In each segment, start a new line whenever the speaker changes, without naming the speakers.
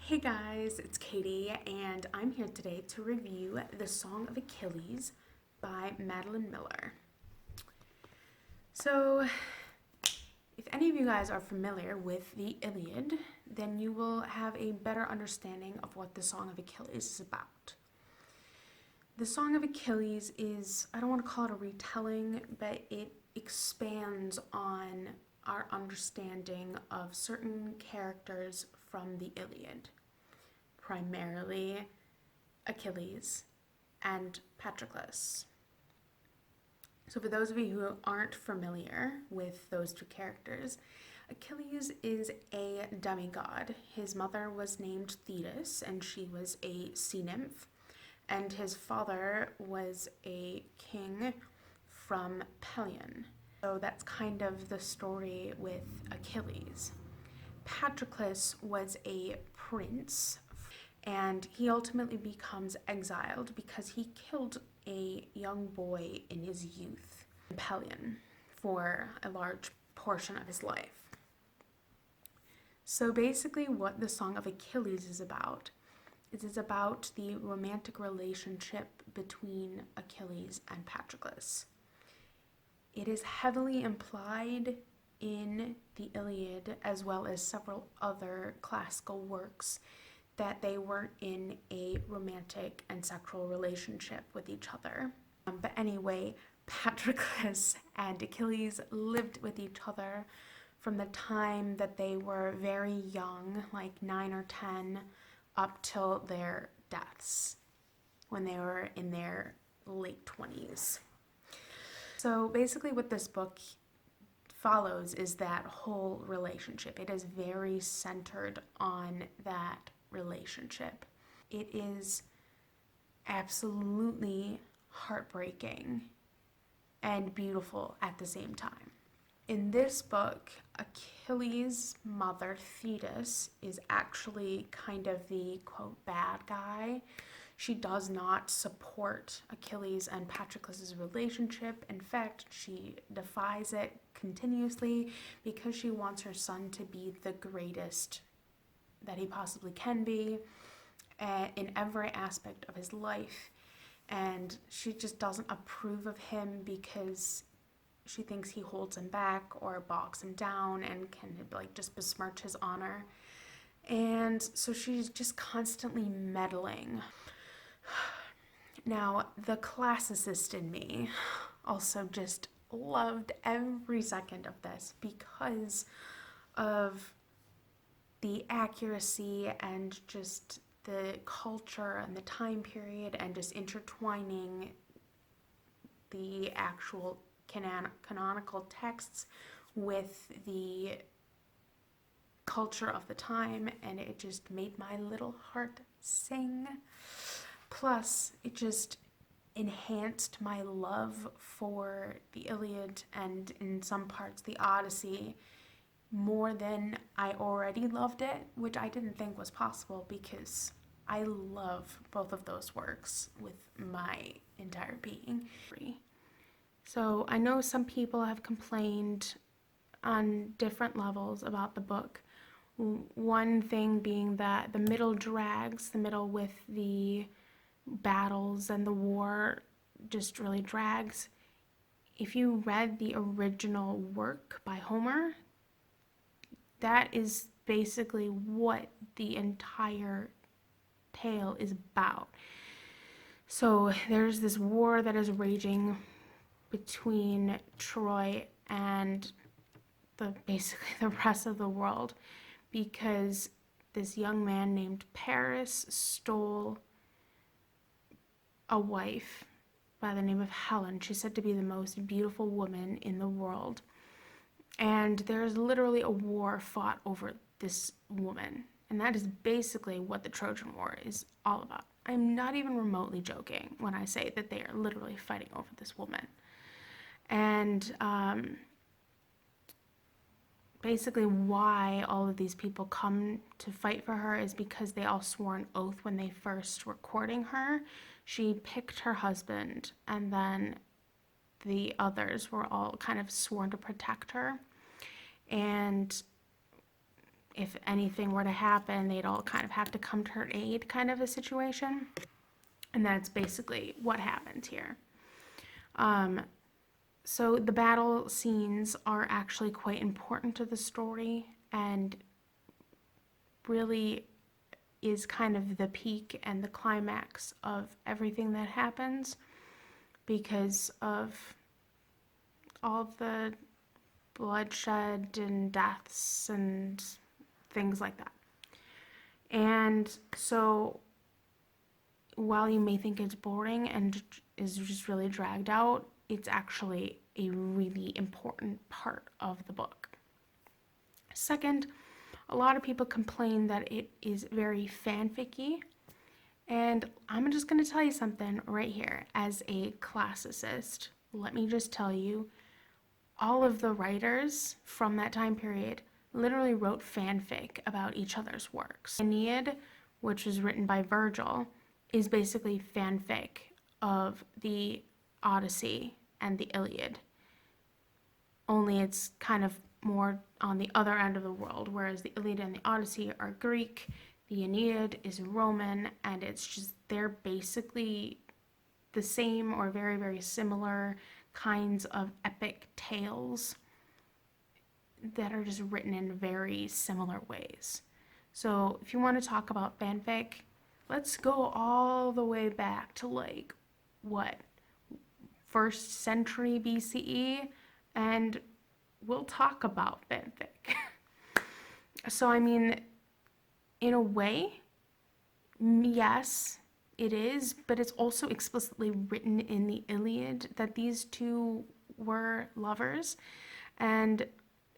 Hey guys, it's Katie, and I'm here today to review The Song of Achilles by Madeline Miller. So, if any of you guys are familiar with the Iliad, then you will have a better understanding of what the Song of Achilles is about. The Song of Achilles is, I don't want to call it a retelling, but it expands on our understanding of certain characters from the Iliad, primarily Achilles and Patroclus. So for those of you who aren't familiar with those two characters, Achilles is a demigod. His mother was named Thetis, and she was a sea nymph, and his father was a king from Pelion. So that's kind of the story with Achilles. Patroclus was a prince, and he ultimately becomes exiled because he killed a young boy in his youth in Pelion for a large portion of his life. So basically what the Song of Achilles is about the romantic relationship between Achilles and Patroclus. It is heavily implied in the Iliad, as well as several other classical works, that they were in a romantic and sexual relationship with each other. But anyway, Patroclus and Achilles lived with each other from the time that they were very young, like 9 or 10, up till their deaths when they were in their late 20s. So basically what this book follows is that whole relationship. It is very centered on that relationship. It is absolutely heartbreaking and beautiful at the same time. In this book, Achilles' mother, Thetis, is actually kind of the, quote, bad guy. She does not support Achilles and Patroclus' relationship. In fact, she defies it continuously because she wants her son to be the greatest that he possibly can be in every aspect of his life. And she just doesn't approve of him because she thinks he holds him back or bogs him down and can just besmirch his honor. And so she's just constantly meddling. Now, the classicist in me also just loved every second of this because of the accuracy and just the culture and the time period and just intertwining the actual canonical texts with the culture of the time, and it just made my little heart sing. Plus, it just enhanced my love for the Iliad and, in some parts, the Odyssey more than I already loved it, which I didn't think was possible because I love both of those works with my entire being. So I know some people have complained on different levels about the book. One thing being that the middle drags, the middle with the battles and the war just really drags. If you read the original work by Homer, that is basically what the entire tale is about. So there's this war that is raging between Troy and basically the rest of the world because this young man named Paris stole a wife by the name of Helen. She's said to be the most beautiful woman in the world. And there's literally a war fought over this woman. And that is basically what the Trojan War is all about. I'm not even remotely joking when I say that they are literally fighting over this woman. And basically why all of these people come to fight for her is because they all swore an oath when they first were courting her. She picked her husband, and then the others were all kind of sworn to protect her. And if anything were to happen, they'd all kind of have to come to her aid, kind of a situation. And that's basically what happened here. So the battle scenes are actually quite important to the story and really is kind of the peak and the climax of everything that happens because of all the bloodshed and deaths and things like that. And so while you may think it's boring and is just really dragged out, it's actually a really important part of the book. Second, a lot of people complain that it is very fanficky, and I'm just going to tell you something right here. As a classicist, let me just tell you, all of the writers from that time period literally wrote fanfic about each other's works. Aeneid, which was written by Virgil, is basically fanfic of the Odyssey and the Iliad. Only it's kind of more on the other end of the world, whereas the Iliad and the Odyssey are Greek, the Aeneid is Roman, and it's just, they're basically the same or very, very similar kinds of epic tales that are just written in very similar ways. So if you want to talk about fanfic, let's go all the way back to like, what, 1st century BCE, and we'll talk about fanfic. So I mean, in a way, yes, it is, but it's also explicitly written in the Iliad that these two were lovers, and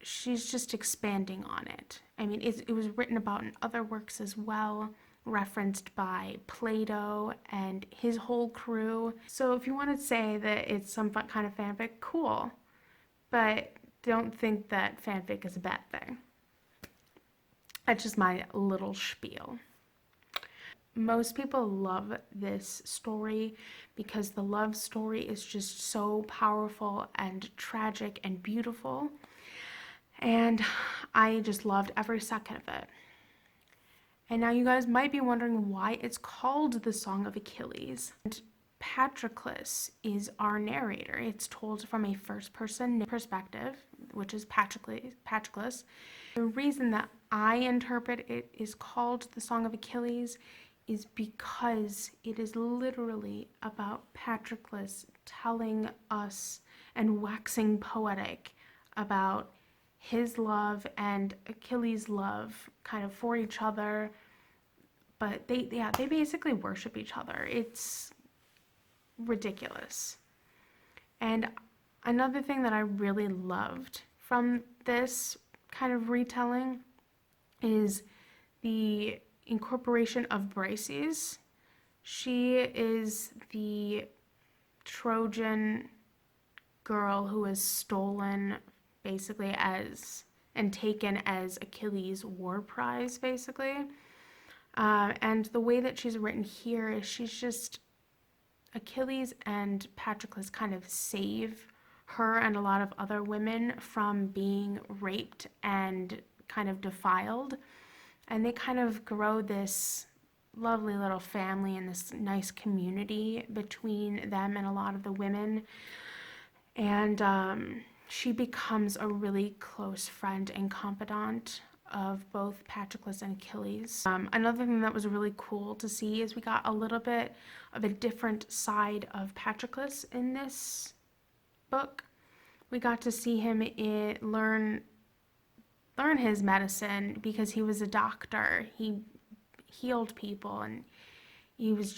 she's just expanding on it. I mean, it was written about in other works as well, referenced by Plato and his whole crew. So if you want to say that it's some kind of fanfic, cool, but don't think that fanfic is a bad thing. That's just my little spiel. Most people love this story because the love story is just so powerful and tragic and beautiful. And I just loved every second of it. And now you guys might be wondering why it's called the Song of Achilles. And Patroclus is our narrator. It's told from a first-person perspective, which is Patroclus. The reason that I interpret it is called the Song of Achilles is because it is literally about Patroclus telling us and waxing poetic about his love and Achilles' love kind of for each other. But they basically worship each other. It's ridiculous. And another thing that I really loved from this kind of retelling is the incorporation of Briseis. She is the Trojan girl who is stolen basically as and taken as Achilles' war prize, basically. And the way that she's written here is she's just, Achilles and Patroclus kind of save her and a lot of other women from being raped and kind of defiled. And they kind of grow this lovely little family and this nice community between them and a lot of the women. And she becomes a really close friend and confidant of both Patroclus and Achilles. Another thing that was really cool to see is we got a little bit of a different side of Patroclus in this book. We got to see him learn his medicine because he was a doctor. He healed people, and that was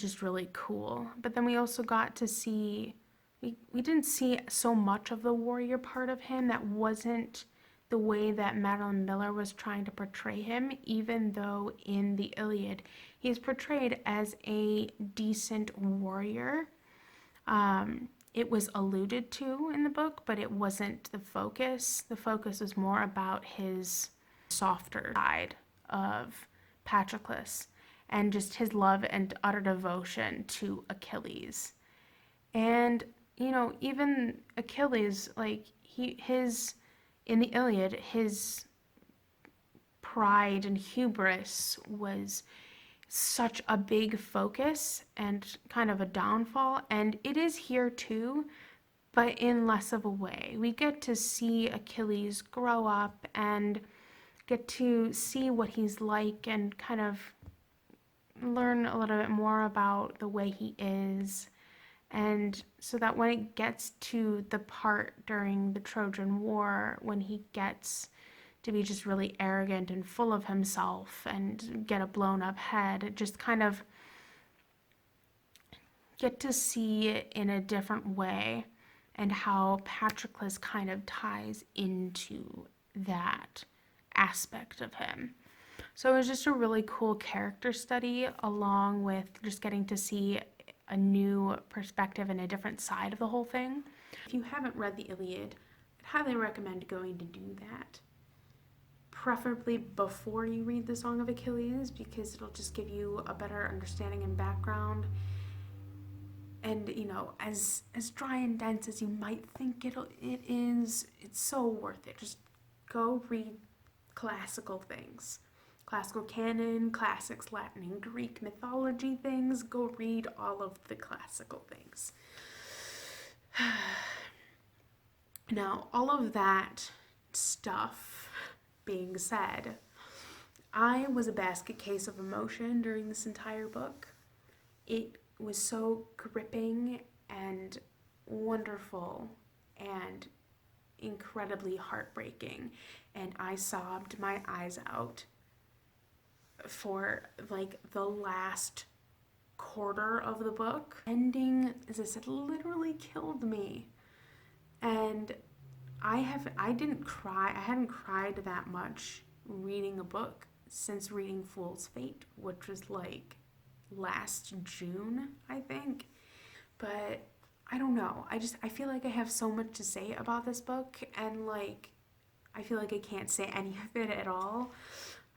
just really cool. But then we also got to see, we didn't see so much of the warrior part of him. That wasn't the way that Madeline Miller was trying to portray him, even though in the Iliad he's portrayed as a decent warrior. It was alluded to in the book, but it wasn't the focus. The focus was more about his softer side of Patroclus and just his love and utter devotion to Achilles. And, you know, even Achilles, like, in the Iliad, his pride and hubris was such a big focus and kind of a downfall, and it is here too, but in less of a way. We get to see Achilles grow up and get to see what he's like and kind of learn a little bit more about the way he is. And so that when it gets to the part during the Trojan War, when he gets to be just really arrogant and full of himself and get a blown up head, just kind of get to see it in a different way, and how Patroclus kind of ties into that aspect of him. So it was just a really cool character study, along with just getting to see a new perspective and a different side of the whole thing. If you haven't read the Iliad, I'd highly recommend going to do that. Preferably before you read the Song of Achilles, because it'll just give you a better understanding and background. And, you know, as dry and dense as you might think it is, it's so worth it. Just go read classical things. Classical canon, classics, Latin and Greek mythology things. Go read all of the classical things. Now, all of that stuff being said, I was a basket case of emotion during this entire book. It was so gripping and wonderful and incredibly heartbreaking, and I sobbed my eyes out for like the last quarter of the book. Ending, as I said, literally killed me, and I hadn't cried that much reading a book since reading Fool's Fate, which was like last June, I think. But I don't know, I feel like I have so much to say about this book, and like I feel like I can't say any of it at all.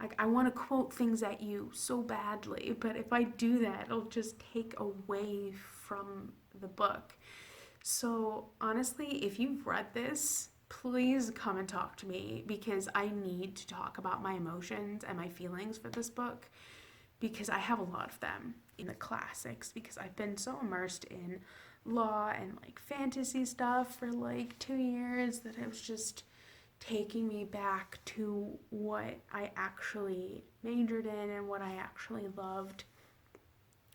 Like, I want to quote things at you so badly, but if I do that, it'll just take away from the book. So honestly, if you've read this, please come and talk to me, because I need to talk about my emotions and my feelings for this book, because I have a lot of them in the classics, because I've been so immersed in law and like fantasy stuff for like 2 years that it was just taking me back to what I actually majored in and what I actually loved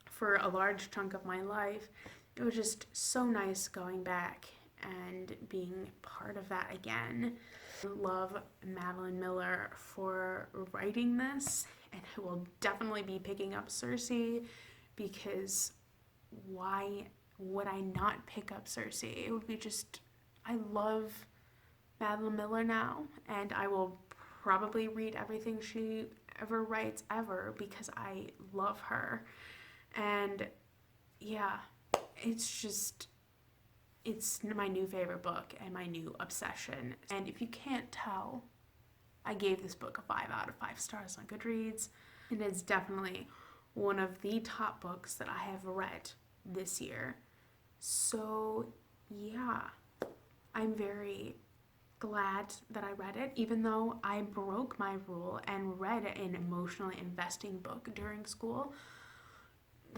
for a large chunk of my life. It was just so nice going back and being part of that again. I love Madeline Miller for writing this, and I will definitely be picking up Circe, because why would I not pick up Circe? It would be just, I love Madeline Miller now, and I will probably read everything she ever writes ever, because I love her. And yeah, it's my new favorite book and my new obsession. And if you can't tell, I gave this book a 5 out of 5 stars on Goodreads, and it's definitely one of the top books that I have read this year. So yeah, I'm very glad that I read it, even though I broke my rule and read an emotionally investing book during school.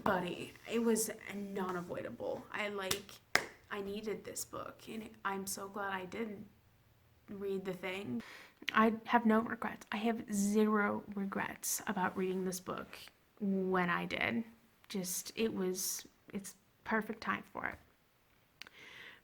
Buddy, it was non-avoidable. I needed this book, and I'm so glad I did read the thing. I have no regrets. I have 0 regrets about reading this book when I did. It's perfect time for it.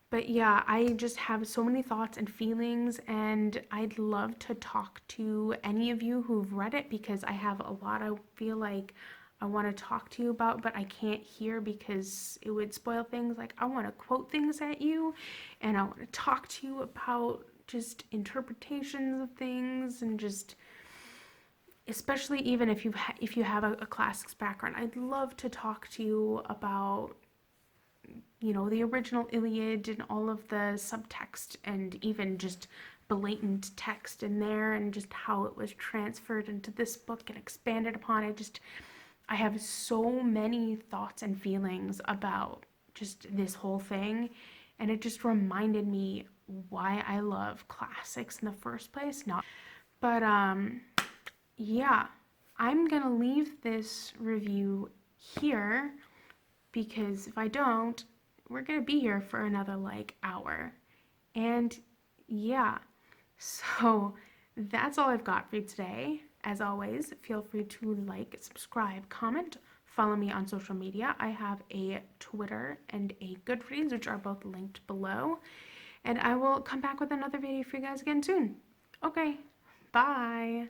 But yeah, I just have so many thoughts and feelings, and I'd love to talk to any of you who've read it, because I have a lot I feel like I want to talk to you about, but I can't hear because it would spoil things. Like, I want to quote things at you, and I want to talk to you about just interpretations of things, and just, especially even if you have a classics background, I'd love to talk to you about, you know, the original Iliad and all of the subtext and even just blatant text in there, and just how it was transferred into this book and expanded upon. I have so many thoughts and feelings about just this whole thing, and it just reminded me why I love classics in the first place. But yeah, I'm gonna leave this review here because if I don't, we're gonna be here for another like hour. And yeah, so that's all I've got for you today. As always, feel free to like, subscribe, comment, follow me on social media. I have a Twitter and a Goodreads, which are both linked below. And I will come back with another video for you guys again soon. Okay, bye.